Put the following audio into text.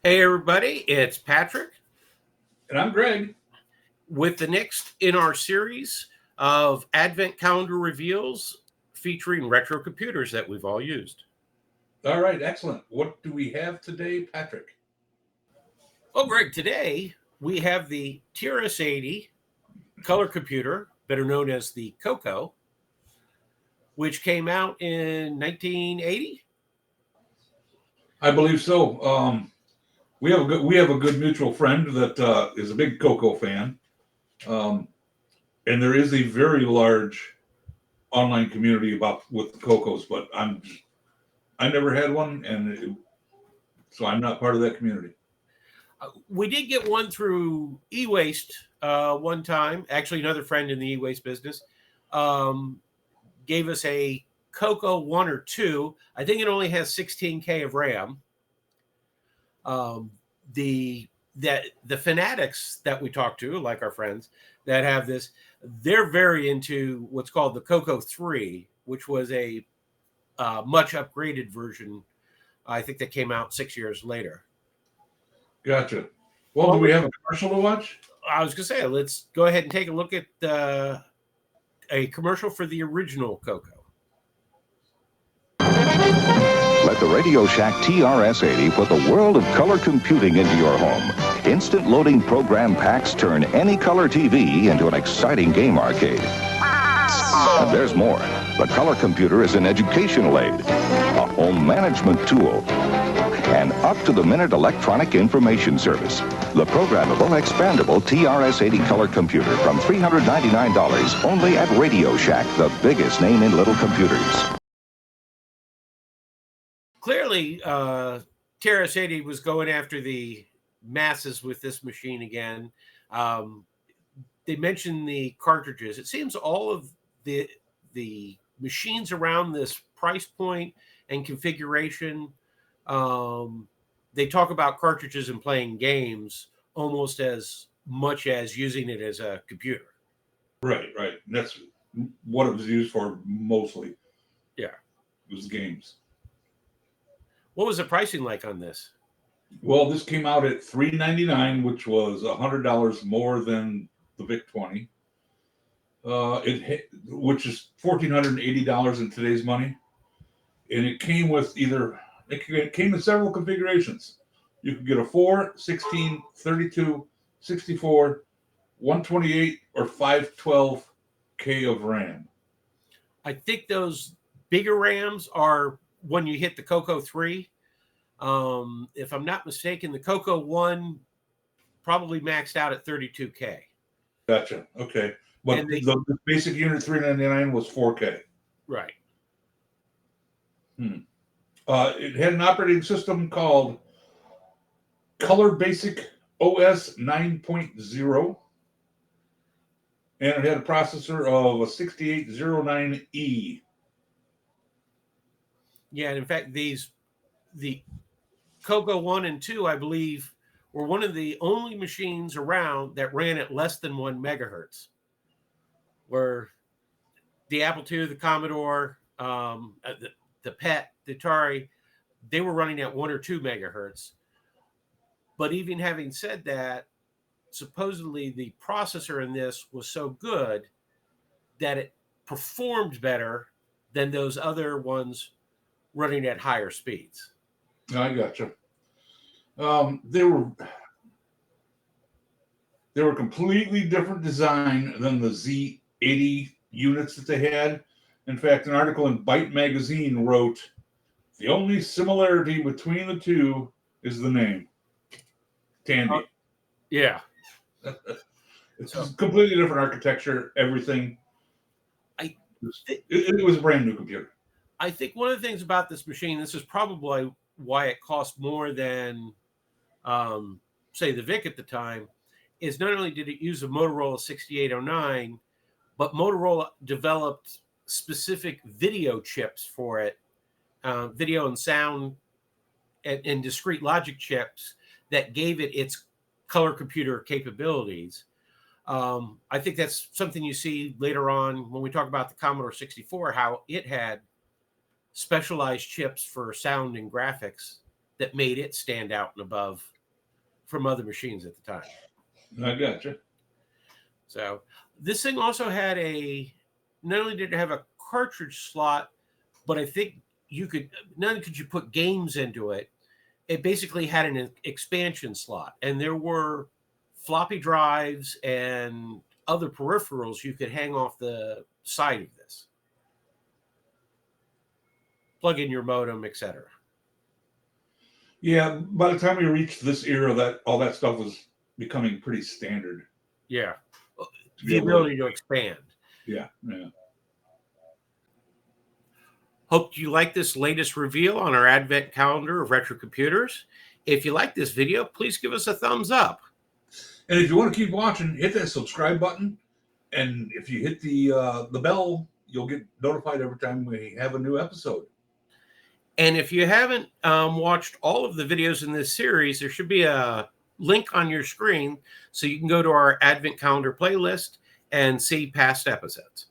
Hey, everybody, it's Patrick And I'm Greg. with the next in our series of Advent Calendar Reveals featuring retro computers that we've all used. All right, excellent. What do we have today, Patrick? Well, Greg, today we have the TRS-80 color computer, better known as the COCO, which came out in 1980. I believe so. We have a good mutual friend that is a big COCO fan, um, and there is a very large online community with the COCOs. But I never had one, so I'm not part of that community. We did get one through e-waste one time. Actually, another friend in the e-waste business gave us a COCO 1 or 2. I think it only has 16K of RAM. The fanatics that we talk to, like our friends that have this, they're very into what's called the COCO 3, which was a much upgraded version. I think that came out 6 years later. Gotcha. Well, do we have a commercial to watch? I was going to say, let's go ahead and take a look at a commercial for the original COCO. Let the Radio Shack TRS-80 put the world of color computing into your home. Instant loading program packs turn any color TV into an exciting game arcade. And there's more. The color computer is an educational aid, a home management tool, an up-to-the-minute electronic information service. The programmable, expandable TRS-80 color computer from $399 only at Radio Shack, the biggest name in little computers. Clearly, TRS-80 was going after the masses with this machine again. They mentioned the cartridges. It seems all of the machines around this price point and configuration, they talk about cartridges and playing games almost as much as using it as a computer. Right. That's what it was used for mostly. Yeah. It was games. What was the pricing like on this? Well, this came out at $399, which was $100 more than the VIC-20. Which is $1,480 in today's money, and it came with it came in several configurations. You could get a 4, 16, 32, 64, 128, or 512K of RAM. I think those bigger RAMs are when you hit the COCO 3. If I'm not mistaken, the COCO 1 probably maxed out at 32K. Gotcha. Okay. But the basic unit 399 was 4K. Right. It had an operating system called Color Basic OS 9.0. And it had a processor of a 6809E. Yeah, and in fact, the COCO 1 and 2, I believe, were one of the only machines around that ran at less than 1 megahertz. Where the Apple II, the Commodore, the PET, the Atari, they were running at 1 or 2 megahertz. But even having said that, supposedly the processor in this was so good that it performed better than those other ones running at higher speeds. I gotcha. They were completely different design than the Z80 units that they had. In fact, an article in Byte magazine wrote, "The only similarity between the two is the name, Tandy." Yeah. It's a completely different architecture, everything. It was a brand new computer. I think one of the things about this machine, this is probably why it cost more than, say, the VIC at the time, is not only did it use a Motorola 6809, but Motorola developed specific video chips for it, video and sound and discrete logic chips that gave it its color computer capabilities. I think that's something you see later on when we talk about the Commodore 64, how it had specialized chips for sound and graphics that made it stand out and above from other machines at the time. I gotcha. So this thing also had not only did it have a cartridge slot, but I think you could, not only could you put games into it, it basically had an expansion slot, and there were floppy drives and other peripherals you could hang off the side of this. Plug in your modem, etc. Yeah, by the time we reached this era, that all that stuff was becoming pretty standard. Yeah. To The ability to expand. Yeah. Hope you like this latest reveal on our advent calendar of retro computers. If you like this video, please give us a thumbs up. And if you want to keep watching, hit that subscribe button. And if you hit the bell, you'll get notified every time we have a new episode. And if you haven't watched all of the videos in this series, there should be a link on your screen so you can go to our advent calendar playlist and see past episodes.